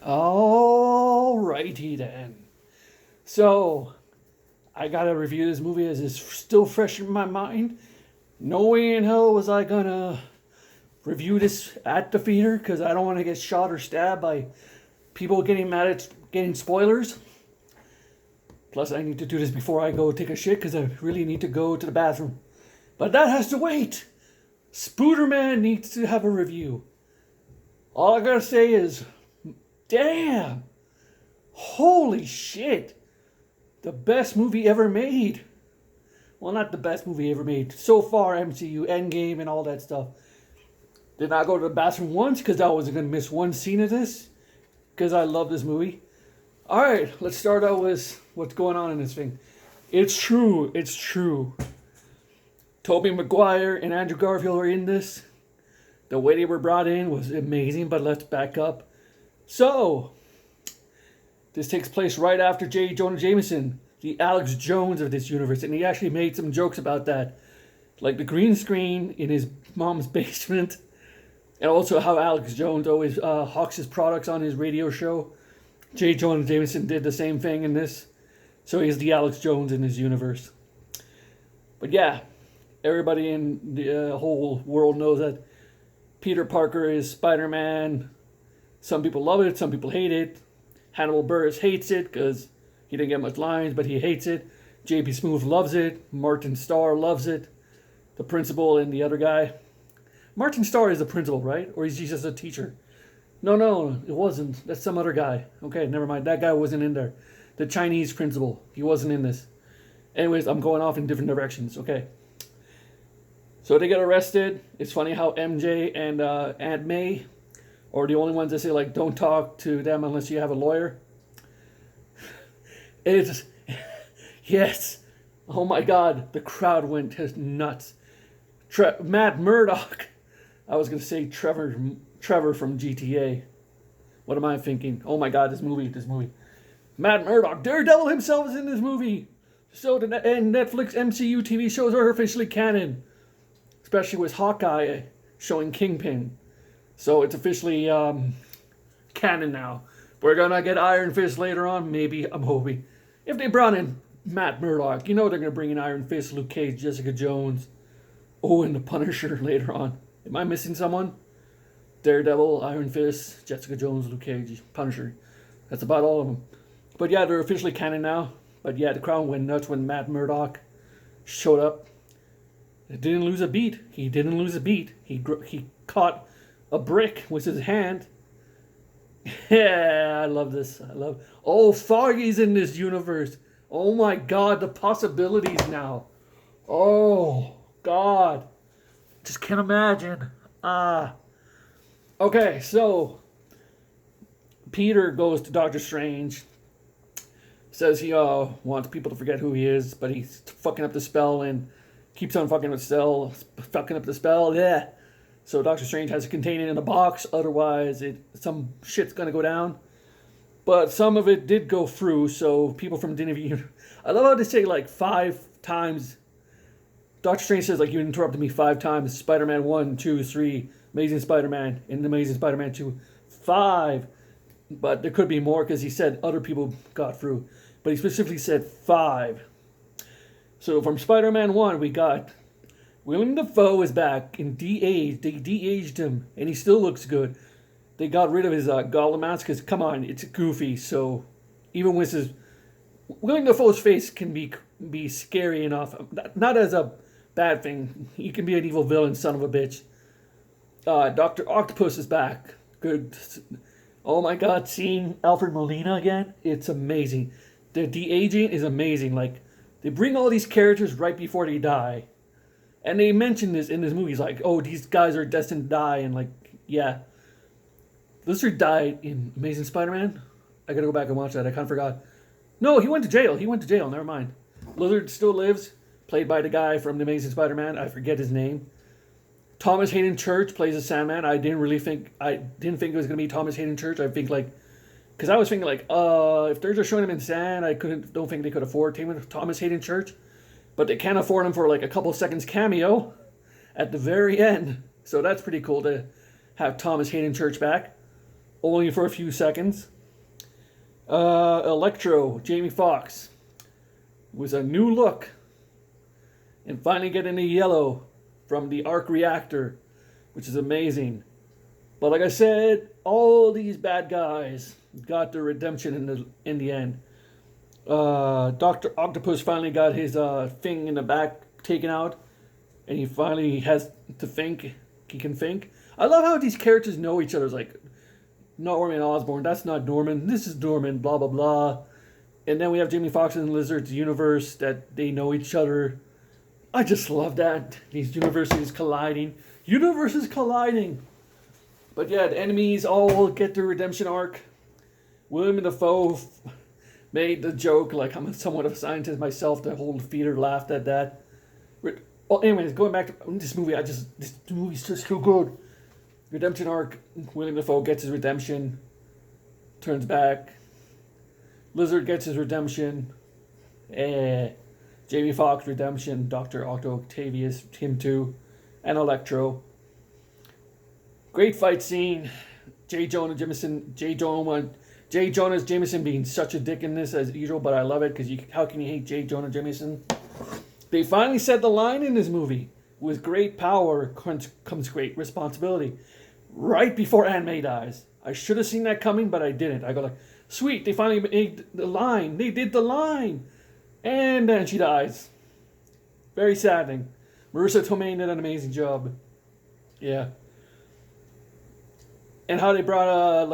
Alrighty then. So, I gotta review this movie as it's still fresh in my mind. No way in hell was I gonna review this at the theater because I don't want to get shot or stabbed by people getting mad at getting spoilers. Plus, I need to do this before I go take a shit because I really need to go to the bathroom. But that has to wait. Spooderman needs to have a review. All I gotta say is, damn, holy shit, the best movie ever made. Well, not the best movie ever made. So far, MCU, Endgame, and all that stuff. Did not go to the bathroom once because I wasn't going to miss one scene of this. Because I love this movie. Alright, let's start out with what's going on in this thing. It's true. Tobey Maguire and Andrew Garfield are in this. The way they were brought in was amazing, but let's back up. So, this takes place right after J. Jonah Jameson, the Alex Jones of this universe, and he actually made some jokes about that. Like the green screen in his mom's basement, and also how Alex Jones always hawks his products on his radio show. J. Jonah Jameson did the same thing in this, so he's the Alex Jones in his universe. But yeah, everybody in the whole world knows that Peter Parker is Spider-Man. Some people love it, some people hate it. Hannibal Buress hates it because he didn't get much lines, but he hates it. J.P. Smoove loves it. Martin Starr loves it. The principal and the other guy. Martin Starr is the principal, right? Or is he just a teacher? No, it wasn't. That's some other guy. Okay, never mind. That guy wasn't in there. The Chinese principal. He wasn't in this. Anyways, I'm going off in different directions. Okay. So they get arrested. It's funny how MJ and Aunt May are the only ones that say, like, don't talk to them unless you have a lawyer. It's... Yes. Oh my god. The crowd went nuts. Matt Murdock. I was going to say Trevor from GTA. What am I thinking? Oh my god, this movie. Matt Murdock. Daredevil himself is in this movie. So, and Netflix MCU TV shows are officially canon. Especially with Hawkeye showing Kingpin. So it's officially canon now. We're going to get Iron Fist later on. Maybe. I'm hoping. If they brought in Matt Murdock, you know they're going to bring in Iron Fist, Luke Cage, Jessica Jones. Oh, and the Punisher later on. Am I missing someone? Daredevil, Iron Fist, Jessica Jones, Luke Cage, Punisher. That's about all of them. But yeah, they're officially canon now. But yeah, the crowd went nuts when Matt Murdock showed up. He didn't lose a beat. He caught a brick with his hand. Yeah, I love this. Oh, Foggy's in this universe. Oh my god, the possibilities now. Oh god. Just can't imagine. Okay, so Peter goes to Doctor Strange. Says he wants people to forget who he is, but he's fucking up the spell and keeps on fucking up the spell. Yeah. So Doctor Strange has to contain it in a box, otherwise some shit's gonna go down. But some of it did go through, so people from Dinner. I love how they say like 5 times. Doctor Strange says, like, you interrupted me 5 times. Spider-Man 1, 2, 3, Amazing Spider-Man, and Amazing Spider-Man 2. 5. But there could be more because he said other people got through. But he specifically said 5. So from Spider-Man 1, we got Willem Dafoe is back and de-aged. They de-aged him, and he still looks good. They got rid of his Gollum mask because, come on, it's goofy. So even with his... Willem Dafoe's face can be scary enough. Not as a bad thing. He can be an evil villain, son of a bitch. Dr. Octopus is back. Good. Oh my god, seeing Alfred Molina again, it's amazing. The de-aging is amazing. Like, they bring all these characters right before they die. And they mention this in this movie. It's like, oh, these guys are destined to die. And like, yeah. Lizard died in Amazing Spider-Man. I gotta go back and watch that. I kind of forgot. No, he went to jail. Never mind. Lizard still lives. Played by the guy from The Amazing Spider-Man. I forget his name. Thomas Hayden Church plays the Sandman. I didn't think it was gonna be Thomas Hayden Church. I think like, because I was thinking like, if they're just showing him in Sand, don't think they could afford Thomas Hayden Church, but they can afford him for like a couple seconds cameo at the very end. So that's pretty cool to have Thomas Hayden Church back. only for a few seconds. Electro, Jamie Foxx, was a new look, and finally getting the yellow from the arc reactor, which is amazing. But like I said, all these bad guys got their redemption in the end. Dr. Octopus finally got his thing in the back taken out, and he finally has to think. He can think. I love how these characters know each other. It's like, Norman Osborn, that's not Norman, this is Norman, blah blah blah. And then we have Jamie Foxx and Lizard's universe that they know each other. I just love that. These universes colliding. Universes colliding. But yeah, the enemies all get their redemption arc. William Dafoe made the joke, like I'm somewhat of a scientist myself, the whole theater laughed at that. Well, anyways, going back to this movie, this movie's just so good. Redemption arc, William Dafoe gets his redemption, turns back. Lizard gets his redemption. Jamie Foxx redemption, Dr. Octavius, him too, and Electro. Great fight scene. J. Jonah Jameson being such a dick in this as usual, but I love it because how can you hate J. Jonah Jameson? They finally said the line in this movie: "With great power comes great responsibility." Right before Aunt May dies, I should have seen that coming, but I didn't. I go like, "Sweet, they finally made the line. They did the line," and then she dies. Very saddening. Marissa Tomei did an amazing job. Yeah. And how they brought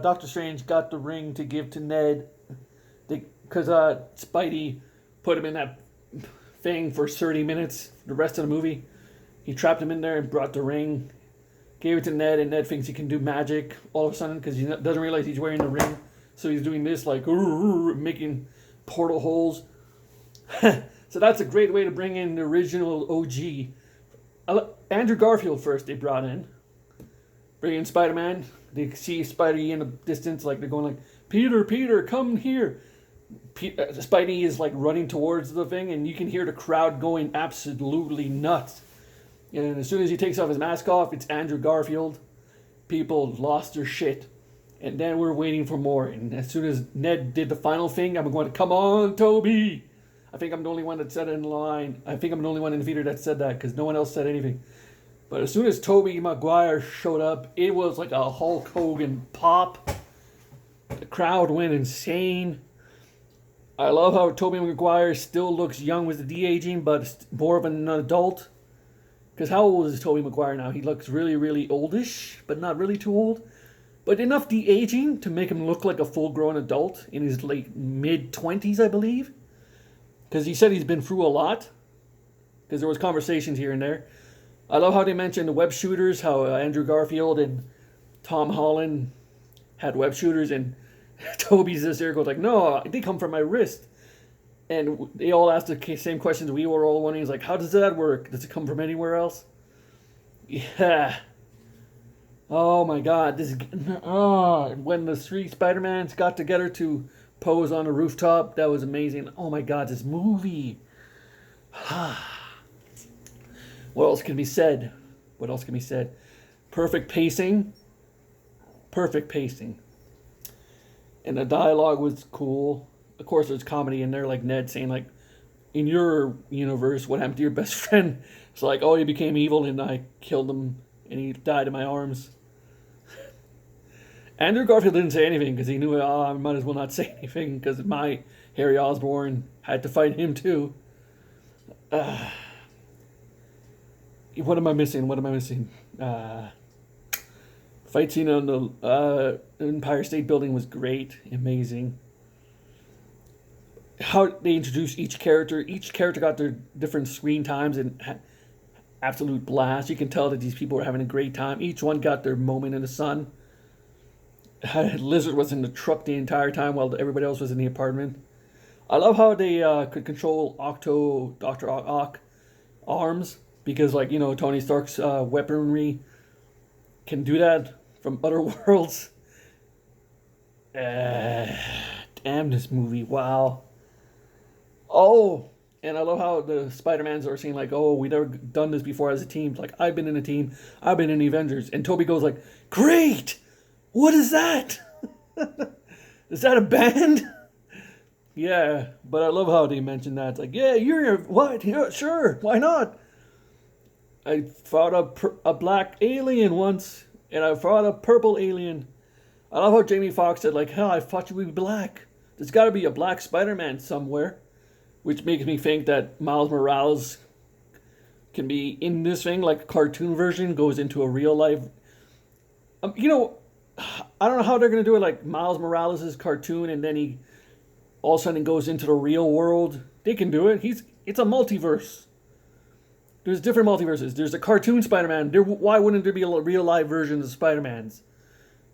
Doctor Strange got the ring to give to Ned, because Spidey put him in that thing for 30 minutes. The rest of the movie, he trapped him in there and brought the ring, gave it to Ned, and Ned thinks he can do magic all of a sudden because he doesn't realize he's wearing the ring, so he's doing this like making portal holes. So that's a great way to bring in the original OG. Andrew Garfield first they brought in. Bring in Spider-Man. They see Spidey in the distance, like they're going like, Peter, Peter, come here. Spidey is like running towards the thing, and you can hear the crowd going absolutely nuts. And as soon as he takes off his mask off, it's Andrew Garfield. People lost their shit. And then we're waiting for more. And as soon as Ned did the final thing, I'm going to, come on, Toby. I think I'm the only one that said it in the line. I think I'm the only one in the theater that said that because no one else said anything. But as soon as Tobey Maguire showed up, it was like a Hulk Hogan pop. The crowd went insane. I love how Tobey Maguire still looks young with the de-aging, but more of an adult. Because how old is Tobey Maguire now? He looks really, really oldish, but not really too old. But enough de-aging to make him look like a full-grown adult in his late mid-20s, I believe. Because he said he's been through a lot. Because there was conversations here and there. I love how they mentioned the web shooters, how Andrew Garfield and Tom Holland had web shooters, and Toby's this there goes like, no, they come from my wrist. And they all asked the same questions we were all wondering. He's like, how does that work? Does it come from anywhere else? Yeah. Oh my God. When the three Spider-Mans got together to pose on a rooftop, that was amazing. Oh my God, this movie. What else can be said? What else can be said? Perfect pacing. Perfect pacing. And the dialogue was cool. Of course, there's comedy in there, like Ned saying, like, in your universe, what happened to your best friend? It's like, oh, he became evil and I killed him and he died in my arms. Andrew Garfield didn't say anything because he knew, I might as well not say anything because my Harry Osborn had to fight him too. What am I missing? Fight scene on the Empire State Building was great, amazing. How they introduced each character got their different screen times and absolute blast. You can tell that these people were having a great time. Each one got their moment in the sun. Lizard was in the truck the entire time while everybody else was in the apartment. I love how they could control Dr. Ock arms. Because, like, you know, Tony Stark's weaponry can do that from other worlds. Damn this movie, wow. Oh, and I love how the Spider-Mans are saying, like, oh, we've never done this before as a team. Like, I've been in a team. I've been in the Avengers. And Toby goes like, great! What is that? Is that a band? Yeah, but I love how they mention that. It's like, yeah, you're what? Yeah, sure, why not? I fought a black alien once, and I fought a purple alien. I love how Jamie Foxx said, like, hell, I thought you would be black. There's got to be a black Spider-Man somewhere, which makes me think that Miles Morales can be in this thing, like a cartoon version goes into a real life. You know, I don't know how they're gonna do it. Like Miles Morales' cartoon, and then he all of a sudden goes into the real world. They can do it. It's a multiverse. There's different multiverses. There's a cartoon Spider-Man. Why wouldn't there be a real life version of Spider-Mans?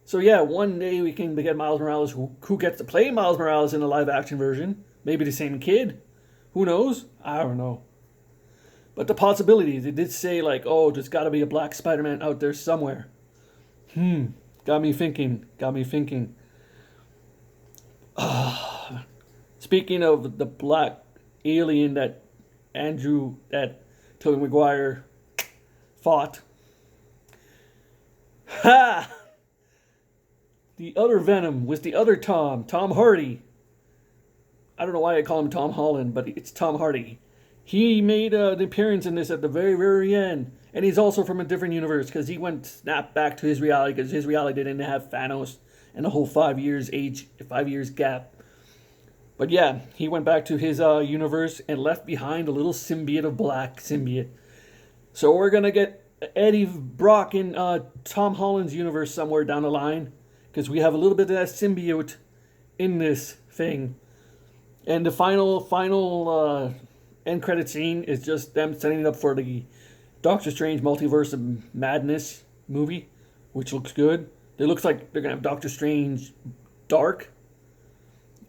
So yeah, one day we can get Miles Morales, who gets to play Miles Morales in a live action version. Maybe the same kid. Who knows? I don't know. But the possibilities, it did say like, oh, there's got to be a black Spider-Man out there somewhere. Got me thinking. Speaking of the black alien that Tobey Maguire fought. Ha! The other Venom was the other Tom Hardy. I don't know why I call him Tom Holland, but it's Tom Hardy. He made an appearance in this at the very, very end. And he's also from a different universe because he went snapped back to his reality because his reality didn't have Thanos and the whole 5 years gap. But yeah, he went back to his universe and left behind a little symbiote of black symbiote. So we're going to get Eddie Brock in Tom Holland's universe somewhere down the line because we have a little bit of that symbiote in this thing. And the final end credit scene is just them setting it up for the Doctor Strange Multiverse of Madness movie, which looks good. It looks like they're going to have Doctor Strange Dark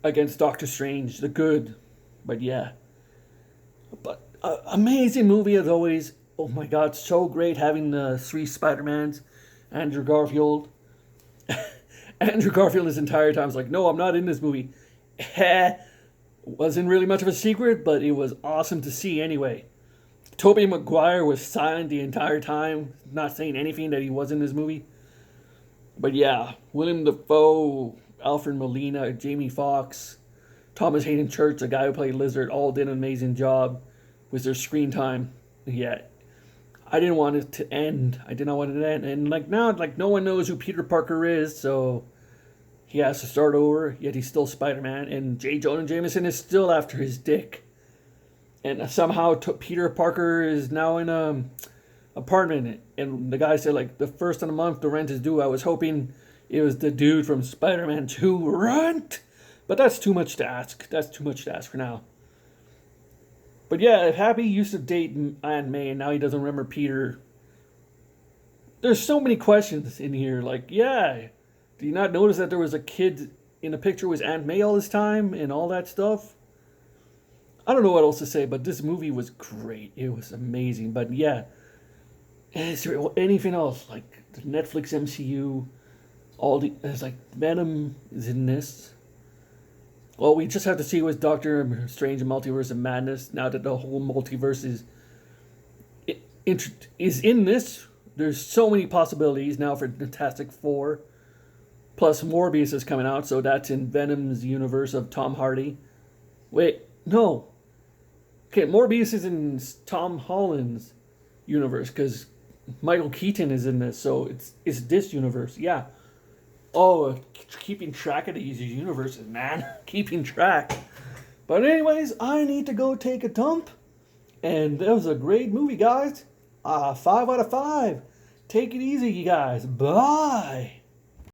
against Doctor Strange the Good. But yeah. But amazing movie as always. Oh my god, so great having the three Spider-Mans. Andrew Garfield. Andrew Garfield his entire time was like, no, I'm not in this movie. Wasn't really much of a secret, but it was awesome to see anyway. Tobey Maguire was silent the entire time, not saying anything that he was in this movie. But yeah, William Dafoe, Alfred Molina, Jamie Foxx, Thomas Hayden Church, the guy who played Lizard, all did an amazing job with their screen time. Yeah, I didn't want it to end. I did not want it to end. And now, no one knows who Peter Parker is, so he has to start over, yet he's still Spider-Man. And J. Jonah Jameson is still after his dick. And somehow Peter Parker is now in a apartment. And the guy said, like, the first of the month the rent is due. I was hoping it was the dude from Spider-Man 2 Rent. But that's too much to ask. That's too much to ask for now. But yeah, if Happy used to date Aunt May and now he doesn't remember Peter. There's so many questions in here. Like, yeah, do you not notice that there was a kid in the picture with Aunt May all this time and all that stuff? I don't know what else to say, but this movie was great. It was amazing. But yeah, is there anything else? Like the Netflix MCU, it's like Venom is in this. Well, we just have to see with Doctor Strange and Multiverse of Madness now that the whole multiverse is in this. There's so many possibilities now for Fantastic Four. Plus Morbius is coming out, so that's in Venom's universe of Tom Hardy. Wait, no. Okay, Morbius is in Tom Holland's universe because Michael Keaton is in this, so it's this universe. Yeah. Oh, keeping track of these universes, man. Keeping track. But anyways, I need to go take a dump. And that was a great movie, guys. 5 out of 5. Take it easy, you guys. Bye.